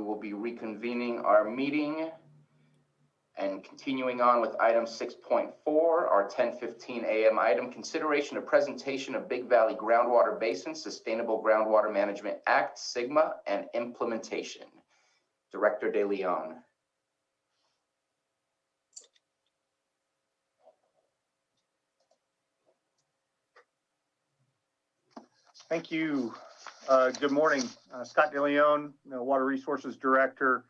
we will be reconvening our meeting and continuing on with item 6.4, our 10:15 a.m. item, consideration of presentation of Big Valley Groundwater Basin Sustainable Groundwater Management Act, SGMA, and implementation. Director De Leon. Thank you. Good morning. Scott De Leon, Water Resources Director.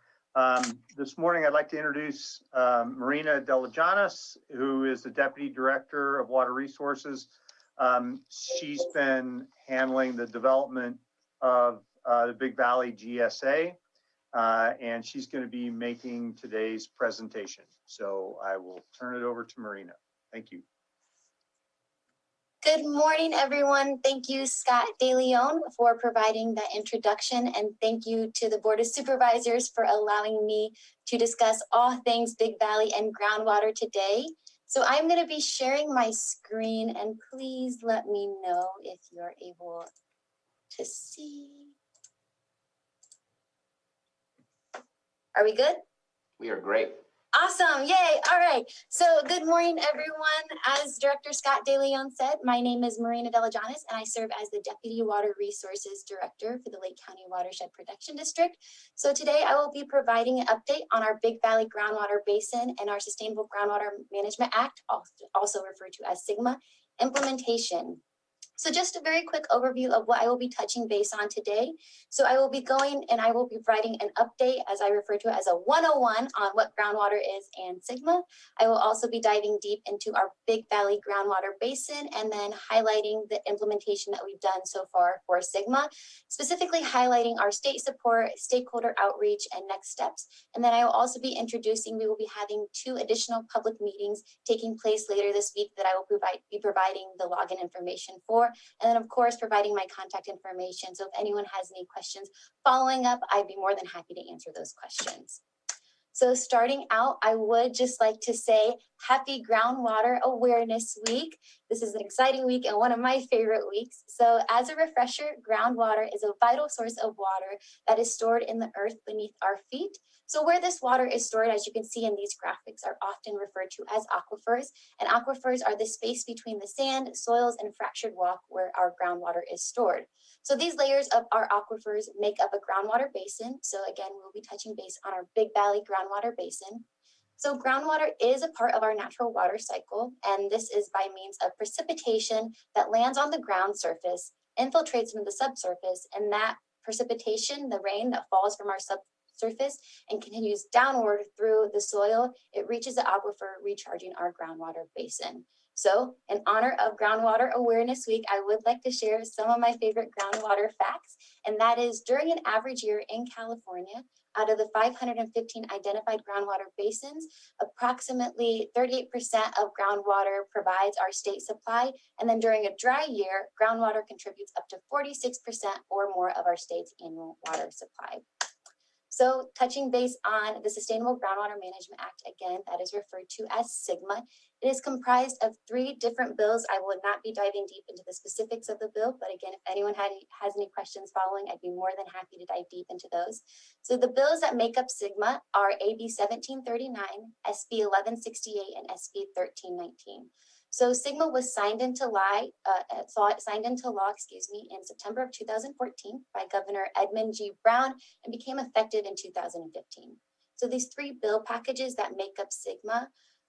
This morning, I'd like to introduce Marina Delajanis, who is the Deputy Director of Water Resources. She's been handling the development of the Big Valley GSA, and she's going to be making today's presentation. So I will turn it over to Marina. Thank you. Good morning, everyone. Thank you, Scott De Leon, for providing that introduction, and thank you to the Board of Supervisors for allowing me to discuss all things Big Valley and groundwater today. So I'm going to be sharing my screen, and please let me know if you're able to see. Are we good? We are great. Awesome, yay, all right. So good morning, everyone. As Director Scott De Leon said, my name is Marina Delajanis, and I serve as the Deputy Water Resources Director for the Lake County Watershed Protection District. So today I will be providing an update on our Big Valley Groundwater Basin and our Sustainable Groundwater Management Act, also referred to as SGMA, implementation. So just a very quick overview of what I will be touching base on today. So I will be going and I will be providing an update, as I refer to it, as a 101 on what groundwater is and SGMA. I will also be diving deep into our Big Valley Groundwater Basin and then highlighting the implementation that we've done so far for SGMA, specifically highlighting our state support, stakeholder outreach, and next steps. And then I will also be introducing, we will be having 2 additional public meetings taking place later this week that I will be providing the login information for. And then, of course, providing my contact information. So if anyone has any questions following up, I'd be more than happy to answer those questions. So starting out, I would just like to say Happy Groundwater Awareness Week. This is an exciting week and one of my favorite weeks. So as a refresher, groundwater is a vital source of water that is stored in the earth beneath our feet. So where this water is stored, as you can see in these graphics, are often referred to as aquifers. And aquifers are the space between the sand, soils, and fractured rock where our groundwater is stored. So these layers of our aquifers make up a groundwater basin. So again, we'll be touching base on our Big Valley Groundwater Basin. So groundwater is a part of our natural water cycle, and this is by means of precipitation that lands on the ground surface, infiltrates into the subsurface, and that precipitation, the rain that falls from our subsurface and continues downward through the soil, it reaches the aquifer, recharging our groundwater basin. So in honor of Groundwater Awareness Week, I would like to share some of my favorite groundwater facts, and that is during an average year in California, out of the 515 identified groundwater basins, approximately 38% of groundwater provides our state supply. And then during a dry year, groundwater contributes up to 46% or more of our state's annual water supply. So touching base on the Sustainable Groundwater Management Act, again, that is referred to as SGMA. It is comprised of 3 different bills. I will not be diving deep into the specifics of the bill, but again, if anyone has any questions following, I'd be more than happy to dive deep into those. So the bills that make up SGMA are AB 1739, SB 1168, and SB 1319. So SGMA was signed into law, in September of 2014 by Governor Edmund G. Brown and became effective in 2015. So these 3 bill packages that make up SGMA,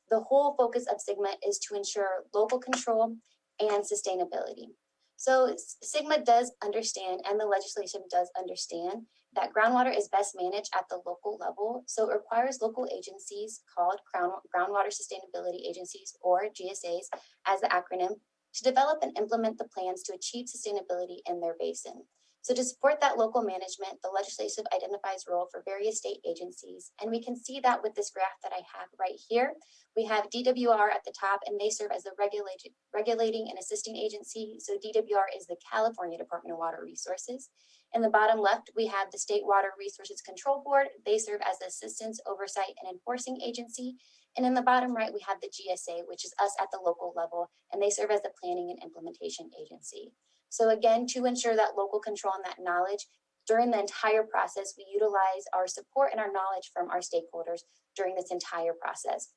the whole focus of SGMA is to ensure local control and sustainability. So SGMA does understand, and the legislation does understand, that groundwater is best managed at the local level. So it requires local agencies called Groundwater Sustainability Agencies, or GSAs as the acronym, to develop and implement the plans to achieve sustainability in their basin. So to support that local management, the legislative identifies role for various state agencies. And we can see that with this graph that I have right here. We have DWR at the top, and they serve as the regulating and assisting agency. So DWR is the California Department of Water Resources. In the bottom left, we have the State Water Resources Control Board. They serve as the assistance, oversight, and enforcing agency. And in the bottom right, we have the GSA, which is us at the local level, and they serve as the planning and implementation agency. So again, to ensure that local control and that knowledge, during the entire process, we utilize our support and our knowledge from our stakeholders during this entire process.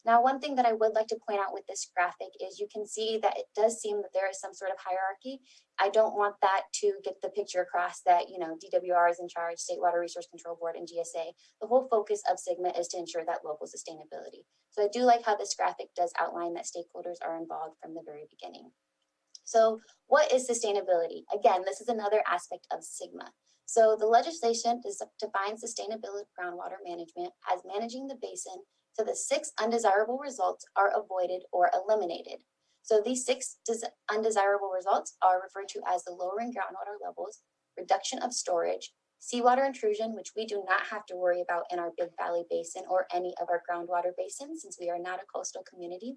Now, one thing that I would like to point out with this graphic is you can see that it does seem that there is some sort of hierarchy. I don't want that to get the picture across that, you know, DWR is in charge, State Water Resource Control Board, and GSA. The whole focus of SGMA is to ensure that local sustainability. So I do like how this graphic does outline that stakeholders are involved from the very beginning. So what is sustainability? Again, this is another aspect of SGMA. So the legislation defines sustainability groundwater management as managing the basin so the 6 undesirable results are avoided or eliminated. So these 6 undesirable results are referred to as the lowering groundwater levels, reduction of storage, seawater intrusion, which we do not have to worry about in our Big Valley Basin or any of our groundwater basins since we are not a coastal community,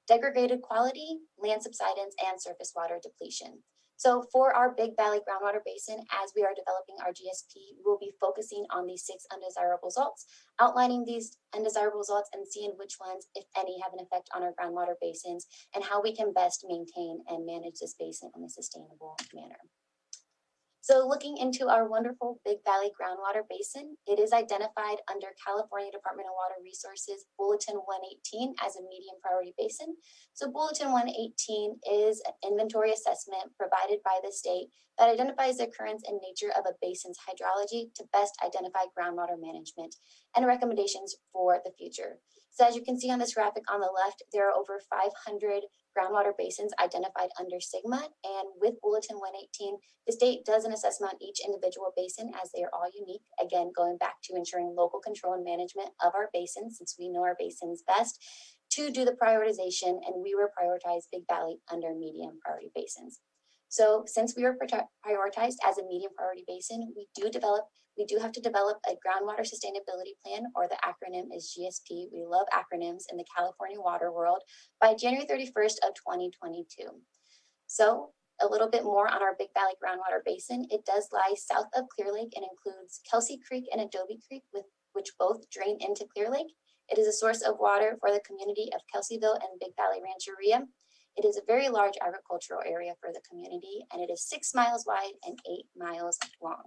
degraded quality, land subsidence, and surface water depletion. So for our Big Valley Groundwater Basin, as we are developing our GSP, we'll be focusing on these 6 undesirable results, outlining these undesirable results and seeing which ones, if any, have an effect on our groundwater basins and how we can best maintain and manage this basin in a sustainable manner. So looking into our wonderful Big Valley Groundwater Basin, it is identified under California Department of Water Resources Bulletin 118 as a medium priority basin. So Bulletin 118 is an inventory assessment provided by the state that identifies the occurrence and nature of a basin's hydrology to best identify groundwater management and recommendations for the future. So as you can see on this graphic on the left, there are over 500 groundwater basins identified under SGMA, and with Bulletin 118, the state does an assessment on each individual basin as they are all unique. Again, going back to ensuring local control and management of our basins, since we know our basins best, to do the prioritization, and we were prioritized Big Valley under medium priority basins. So since we were prioritized as a medium priority basin, we do have to develop a groundwater sustainability plan, or the acronym is GSP. We love acronyms in the California water world, by January 31st of 2022. So a little bit more on our Big Valley Groundwater Basin. It does lie south of Clear Lake and includes Kelsey Creek and Adobe Creek, which both drain into Clear Lake. It is a source of water for the community of Kelseyville and Big Valley Rancheria. It is a very large agricultural area for the community, and it is 6 miles wide and 8 miles long.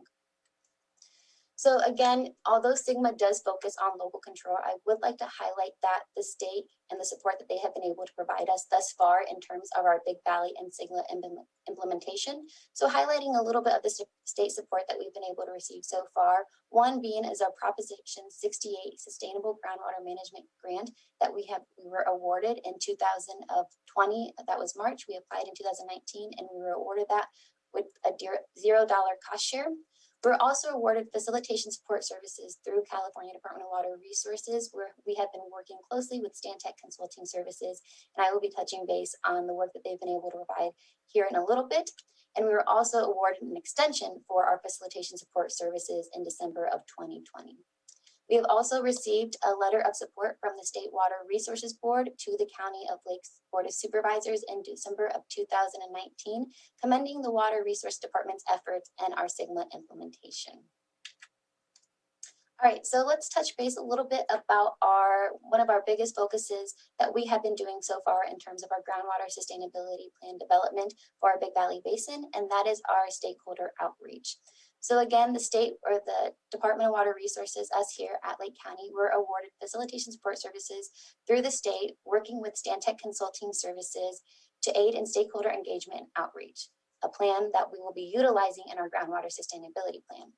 So again, although SGMA does focus on local control, I would like to highlight that the state and the support that they have been able to provide us thus far in terms of our Big Valley and SGMA implementation. So highlighting a little bit of the state support that we've been able to receive so far. One being is our Proposition 68 Sustainable Groundwater Management Grant that we were awarded in 2020. That was March. We applied in 2019 and we were awarded that with a $0 cost share. We're also awarded facilitation support services through California Department of Water Resources, where we have been working closely with Stantec Consulting Services, and I will be touching base on the work that they've been able to provide here in a little bit. And we were also awarded an extension for our facilitation support services in December of 2020. We have also received a letter of support from the State Water Resources Board to the County of Lakes Board of Supervisors in December of 2019, commending the Water Resource Department's efforts and our SGMA implementation. All right, so let's touch base a little bit about one of our biggest focuses that we have been doing so far in terms of our groundwater sustainability plan development for our Big Valley Basin, and that is our stakeholder outreach. So again, the state, or the Department of Water Resources, us here at Lake County, were awarded facilitation support services through the state, working with Stantec Consulting Services to aid in stakeholder engagement and outreach, a plan that we will be utilizing in our groundwater sustainability plan.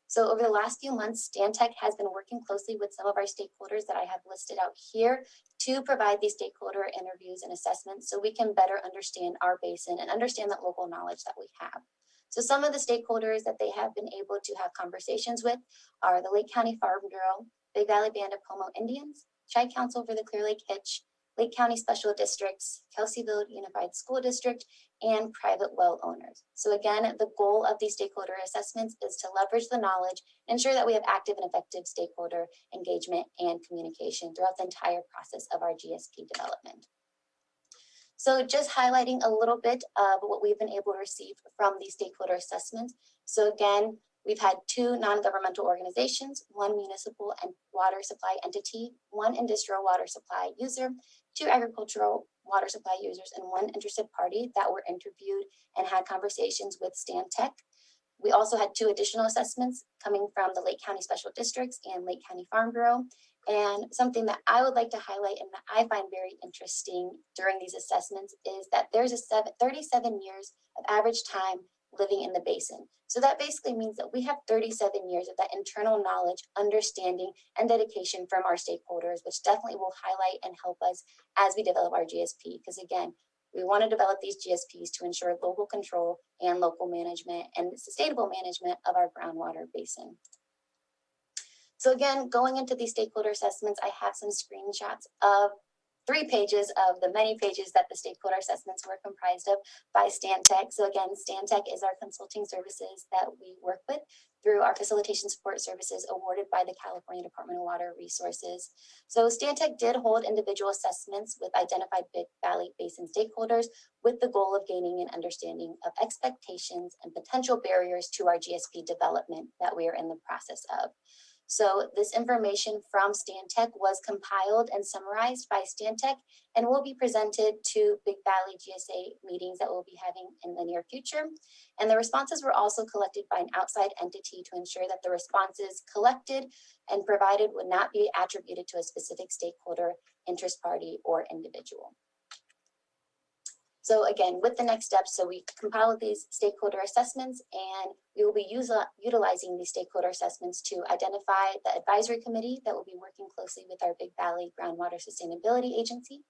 So over the last few months, Stantec has been working closely with some of our stakeholders that I have listed out here to provide these stakeholder interviews and assessments so we can better understand our basin and understand that local knowledge that we have. So some of the stakeholders that they have been able to have conversations with are the Lake County Farm Bureau, Big Valley Band of Pomo Indians, Tri-Council for the Clear Lake Hitch, Lake County Special Districts, Kelseyville Unified School District, and private well owners. So again, the goal of these stakeholder assessments is to leverage the knowledge, ensure that we have active and effective stakeholder engagement and communication throughout the entire process of our GSP development. So just highlighting a little bit of what we've been able to receive from these stakeholder assessments. So again, we've had 2 non-governmental organizations, 1 municipal and water supply entity, 1 industrial water supply user, 2 agricultural water supply users, and 1 interested party that were interviewed and had conversations with Stantec. We also had 2 additional assessments coming from the Lake County Special Districts and Lake County Farm Bureau. And something that I would like to highlight and that I find very interesting during these assessments is that there's 37 years of average time living in the basin. So that basically means that we have 37 years of that internal knowledge, understanding, and dedication from our stakeholders, which definitely will highlight and help us as we develop our GSP. Because again, we want to develop these GSPs to ensure local control and local management and sustainable management of our groundwater basin. So again, going into these stakeholder assessments, I have some screenshots of 3 pages of the many pages that the stakeholder assessments were comprised of by Stantec. So again, Stantec is our consulting services that we work with through our facilitation support services awarded by the California Department of Water Resources. So Stantec did hold individual assessments with identified Big Valley Basin stakeholders with the goal of gaining an understanding of expectations and potential barriers to our GSP development that we are in the process of. So this information from Stantec was compiled and summarized by Stantec and will be presented to Big Valley GSA meetings that we'll be having in the near future. And the responses were also collected by an outside entity to ensure that the responses collected and provided would not be attributed to a specific stakeholder, interest party, or individual. So again, with the next steps, so we compiled these stakeholder assessments and we will be utilizing these stakeholder assessments to identify the advisory committee that will be working closely with our Big Valley Groundwater Sustainability Agency,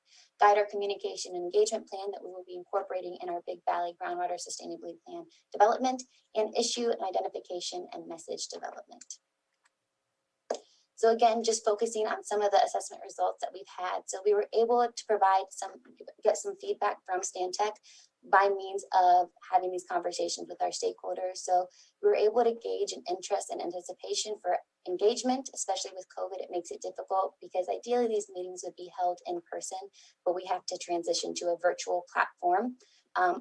guide our communication and engagement plan that we will be incorporating in our Big Valley Groundwater Sustainability Plan development, and issue an identification and message development. So again, just focusing on some of the assessment results that we've had. So we were able to get some feedback from Stantec by means of having these conversations with our stakeholders. So we were able to gauge an interest and anticipation for engagement, especially with COVID. It makes it difficult because ideally these meetings would be held in person, but we have to transition to a virtual platform.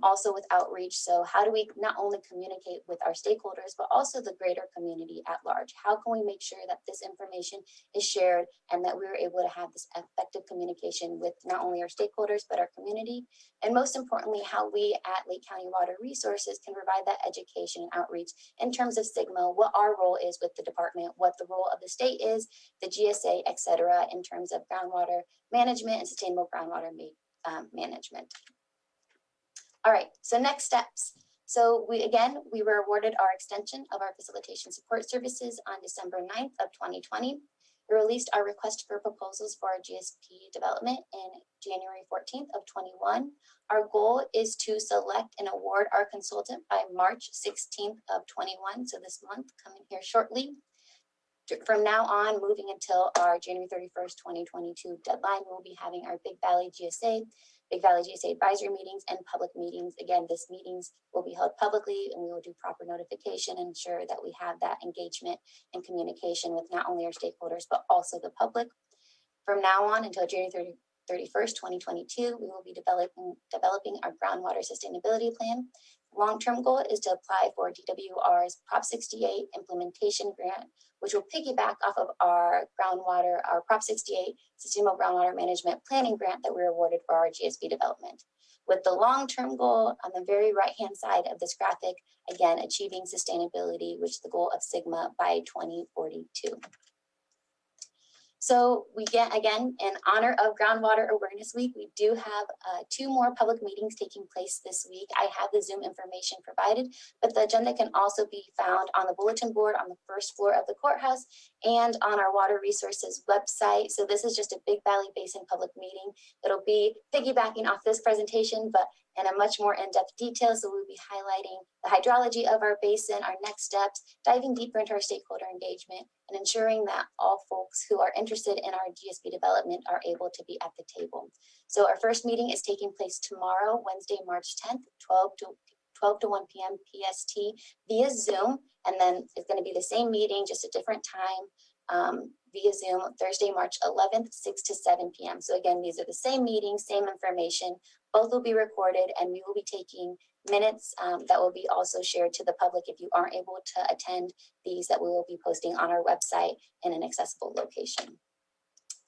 Also with outreach. So how do we not only communicate with our stakeholders, but also the greater community at large? How can we make sure that this information is shared and that we're able to have this effective communication with not only our stakeholders, but our community? And most importantly, how we at Lake County Water Resources can provide that education and outreach in terms of SGMA, what our role is with the department, what the role of the state is, the GSA, et cetera, in terms of groundwater management and sustainable groundwater management. All right, so next steps. So we were awarded our extension of our facilitation support services on December 9th of 2020. We released our request for proposals for our GSP development in January 14th of 21. Our goal is to select and award our consultant by March 16th of 21. So this month coming here shortly. From now on, moving until our January 31st, 2022 deadline, we'll be having our Big Valley GSA advisory meetings and public meetings. Again, these meetings will be held publicly and we will do proper notification and ensure that we have that engagement and communication with not only our stakeholders, but also the public. From now on until January 31st, 2022, we will be developing our groundwater sustainability plan. Long-term goal is to apply for DWR's Prop 68 implementation grant, which will piggyback off of our Prop 68 Sustainable Groundwater Management Planning Grant that we were awarded for our GSP development. With the long-term goal on the very right-hand side of this graphic, again, achieving sustainability, which is the goal of SGMA by 2042. So we get, again, in honor of Groundwater Awareness Week, we do have 2 more public meetings taking place this week. I have the Zoom information provided, but the agenda can also be found on the bulletin board on the first floor of the courthouse and on our Water Resources website. So this is just a Big Valley Basin public meeting. It'll be piggybacking off this presentation, but in a much more in-depth detail. So we'll be highlighting the hydrology of our basin, our next steps, diving deeper into our stakeholder engagement, and ensuring that all folks who are interested in our GSP development are able to be at the table. So our first meeting is taking place tomorrow, Wednesday, March 10th, 12 to 1 p.m. PST via Zoom. And then it's going to be the same meeting, just a different time via Zoom, Thursday, March 11th, 6 to 7 p.m. So again, these are the same meetings, same information. Both will be recorded and we will be taking minutes that will be also shared to the public if you aren't able to attend these, that we will be posting on our website in an accessible location.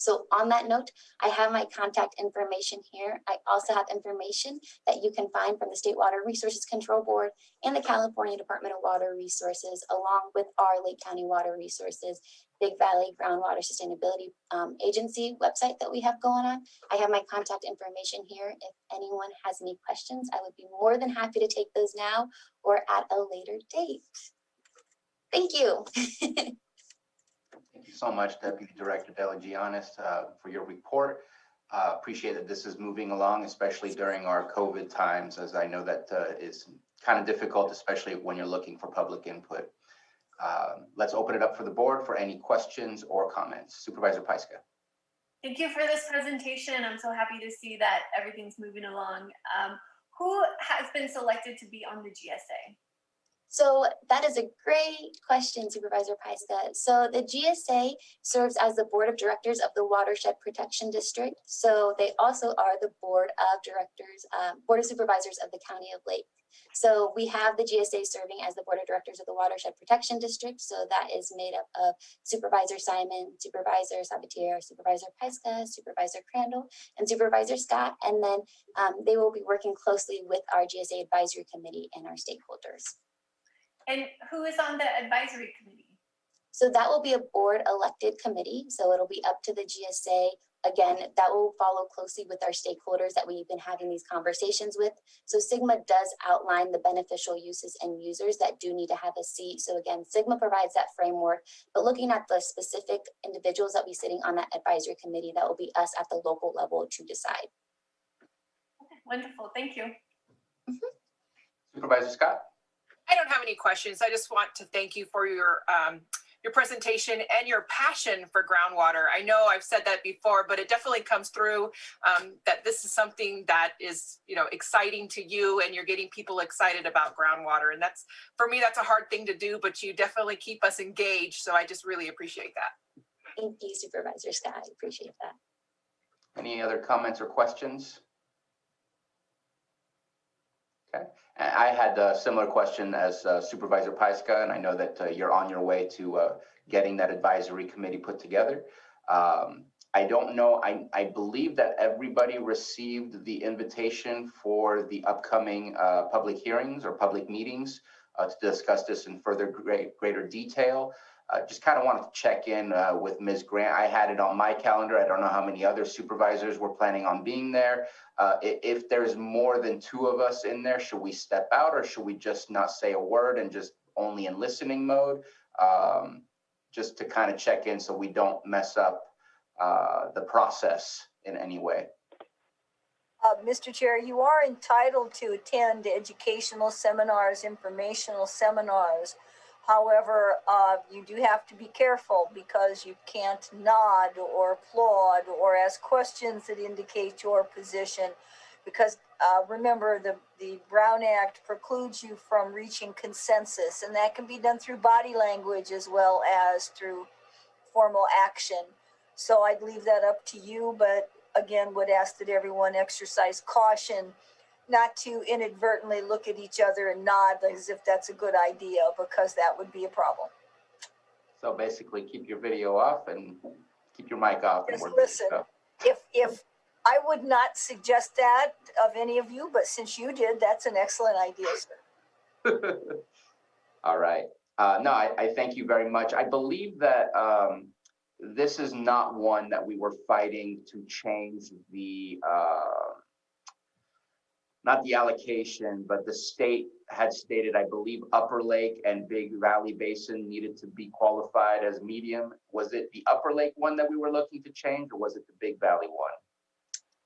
So on that note, I have my contact information here. I also have information that you can find from the State Water Resources Control Board and the California Department of Water Resources, along with our Lake County Water Resources, Big Valley Groundwater Sustainability Agency website that we have going on. I have my contact information here. If anyone has any questions, I would be more than happy to take those now or at a later date. Thank you. Thank you so much, Deputy Director Delagianis, for your report. Appreciate that this is moving along, especially during our COVID times, as I know that is kind of difficult, especially when you're looking for public input. Let's open it up for the board for any questions or comments. Supervisor Pyska. Thank you for this presentation. I'm so happy to see that everything's moving along. Who has been selected to be on the GSA? So that is a great question, Supervisor Pyska. So the GSA serves as the Board of Directors of the Watershed Protection District. So they also are the Board of Directors, Board of Supervisors of the County of Lake. So we have the GSA serving as the Board of Directors of the Watershed Protection District. So that is made up of Supervisor Simon, Supervisor Sabatier, Supervisor Pyska, Supervisor Crandall, and Supervisor Scott. And then they will be working closely with our GSA Advisory Committee and our stakeholders. And who is on the advisory committee? So that will be a board elected committee. So it'll be up to the GSA. Again, that will follow closely with our stakeholders that we've been having these conversations with. So SGMA does outline the beneficial uses and users that do need to have a seat. So again, SGMA provides that framework, but looking at the specific individuals that will be sitting on that advisory committee, that will be us at the local level to decide. Okay, wonderful, thank you. Supervisor Scott. I don't have any questions. I just want to thank you for your presentation and your passion for groundwater. I know I've said that before, but it definitely comes through that this is something that is, exciting to you, and you're getting people excited about groundwater. And that's, for me, that's a hard thing to do, but you definitely keep us engaged. So I just really appreciate that. Thank you, Supervisor Scott. I appreciate that. Any other comments or questions? Okay. I had a similar question as Supervisor Pyska, and I know that you're on your way to getting that advisory committee put together. I don't know, I believe that everybody received the invitation for the upcoming public hearings or public meetings to discuss this in further greater detail. Just kind of wanted to check in with Ms. Grant. I had it on my calendar. I don't know how many other supervisors were planning on being there. If there's more than 2 of us in there, should we step out, or should we just not say a word and just only in listening mode? Just to kind of check in so we don't mess up the process in any way. Mr. Chair, you are entitled to attend educational seminars, informational seminars. However, you do have to be careful because you can't nod or applaud or ask questions that indicate your position, because remember, the Brown Act precludes you from reaching consensus, and that can be done through body language as well as through formal action. So I'd leave that up to you, but again, would ask that everyone exercise caution not to inadvertently look at each other and nod as if that's a good idea, because that would be a problem. So basically keep your video off and keep your mic off. Just listen. If I would not suggest that of any of you, but since you did, that's an excellent idea, sir. All right. No, I thank you very much. I believe that this is not one that we were fighting to change the not the allocation, but the state had stated, I believe, Upper Lake and Big Valley Basin needed to be qualified as medium. Was it the Upper Lake one that we were looking to change, or was it the Big Valley one?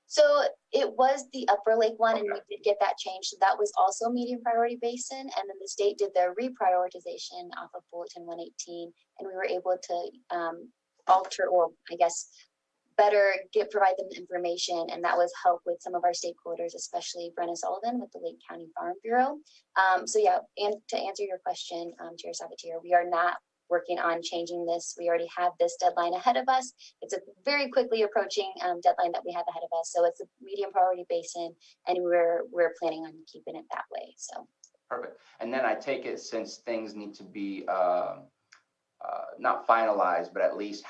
So it was the Upper Lake one, Okay. and we did get that changed. So that was also medium priority basin. And then the state did their reprioritization off of Bulletin 118, and we were able to alter, or I guess, better provide them information, and that was help with some of our stakeholders, especially Brenna Sullivan with the Lake County Farm Bureau. So yeah, and to answer your question, Chair Sabatier, we are not working on changing this. We already have this deadline ahead of us. It's a very quickly approaching deadline that we have ahead of us. So it's a medium priority basin, and we're planning on keeping it that way. So Perfect. And then I take it, since things need to be not finalized, but at least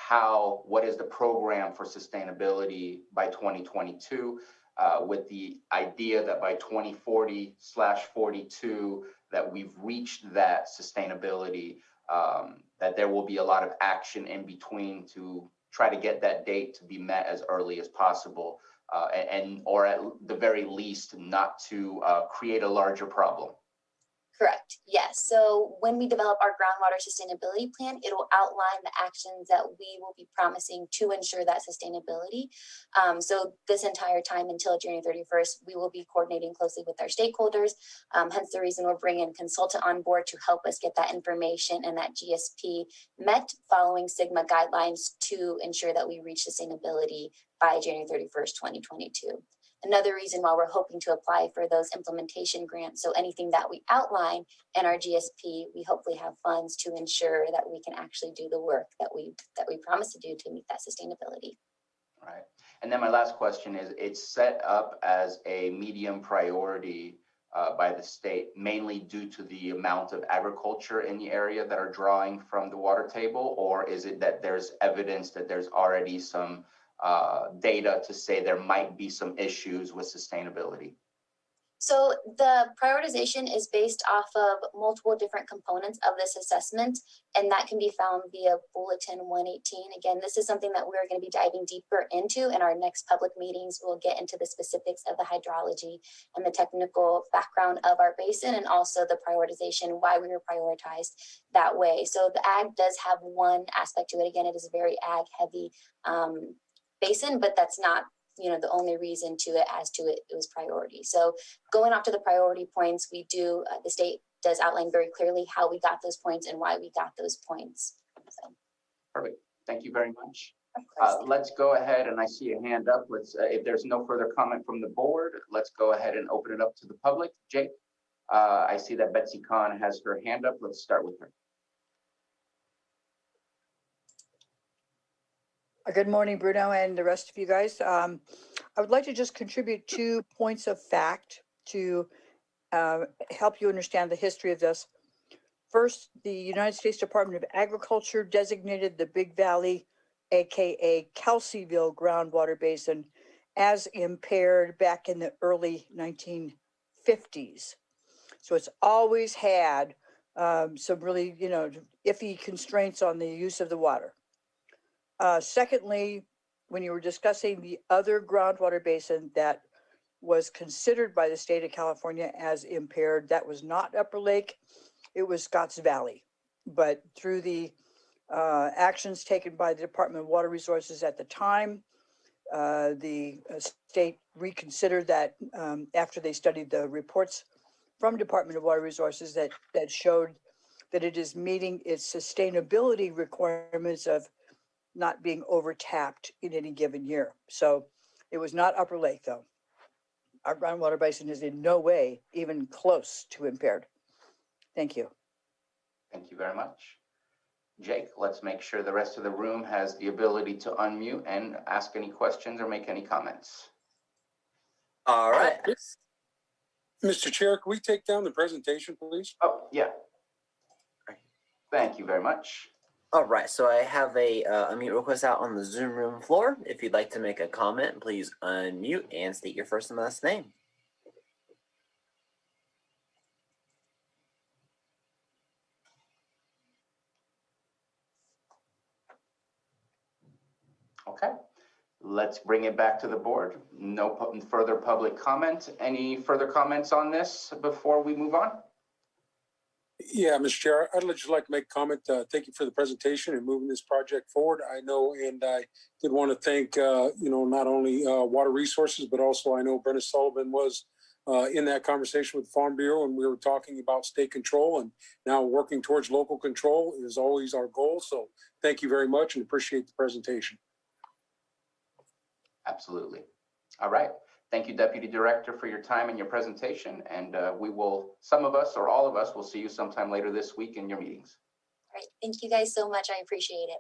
what is the program for sustainability by 2022, with the idea that by 2040/42, that we've reached that sustainability, that there will be a lot of action in between to try to get that date to be met as early as possible, or at the very least not to create a larger problem. Correct. Yes. So when we develop our groundwater sustainability plan, it will outline the actions that we will be promising to ensure that sustainability. So this entire time until January 31st, we will be coordinating closely with our stakeholders. Hence the reason we're bringing a consultant on board to help us get that information and that GSP met following SGMA guidelines to ensure that we reach sustainability by January 31st, 2022. Another reason why we're hoping to apply for those implementation grants. So anything that we outline in our GSP, we hopefully have funds to ensure that we can actually do the work that we promise to do to meet that sustainability. Right. And then my last question is, it's set up as a medium priority by the state, mainly due to the amount of agriculture in the area that are drawing from the water table, or is it that there's evidence that there's already some data to say there might be some issues with sustainability? So the prioritization is based off of multiple different components of this assessment, and that can be found via Bulletin 118. Again, this is something that we're going to be diving deeper into in our next public meetings. We'll get into the specifics of the hydrology and the technical background of our basin, and also the prioritization, why we were prioritized that way. So the ag does have one aspect to it. Again, it is a very ag heavy basin, but that's not the only reason to it was priority. So going off to the priority points, we do, the state does outline very clearly how we got those points and why we got those points. So. Perfect. Thank you very much. Of course. Let's go ahead, and I see a hand up. If there's no further comment from the board, let's go ahead and open it up to the public. Jake, I see that Betsy Kahn has her hand up. Let's start with her. Good morning, Bruno, and the rest of you guys. I would like to just contribute 2 points of fact to help you understand the history of this. First, the United States Department of Agriculture designated the Big Valley, aka Kelseyville groundwater basin, as impaired back in the early 1950s. So it's always had some really, iffy constraints on the use of the water. Secondly, when you were discussing the other groundwater basin that was considered by the state of California as impaired, that was not Upper Lake, it was Scotts Valley. But through the actions taken by the Department of Water Resources at the time, the state reconsidered that after they studied the reports from Department of Water Resources that showed that it is meeting its sustainability requirements of not being overtapped in any given year. So it was not Upper Lake, though. Our groundwater basin is in no way even close to impaired. Thank you. Thank you very much. Jake, let's make sure the rest of the room has the ability to unmute and ask any questions or make any comments. All right. Mr. Chair, can we take down the presentation, please? Oh, yeah. Thank you very much. All right, so I have a unmute request out on the Zoom room floor. If you'd like to make a comment, please unmute and state your first and last name. Okay, let's bring it back to the board. No further public comment. Any further comments on this before we move on? Yeah, Mr. Chair, I'd just like to make a comment. Thank you for the presentation and moving this project forward. I know, and I did want to thank, not only Water Resources, but also I know Brenda Sullivan was in that conversation with Farm Bureau, and we were talking about state control, and now working towards local control is always our goal. So thank you very much and appreciate the presentation. Absolutely. All right. Thank you, Deputy Director, for your time and your presentation. And some of us or all of us will see you sometime later this week in your meetings. All right. Thank you guys so much. I appreciate it.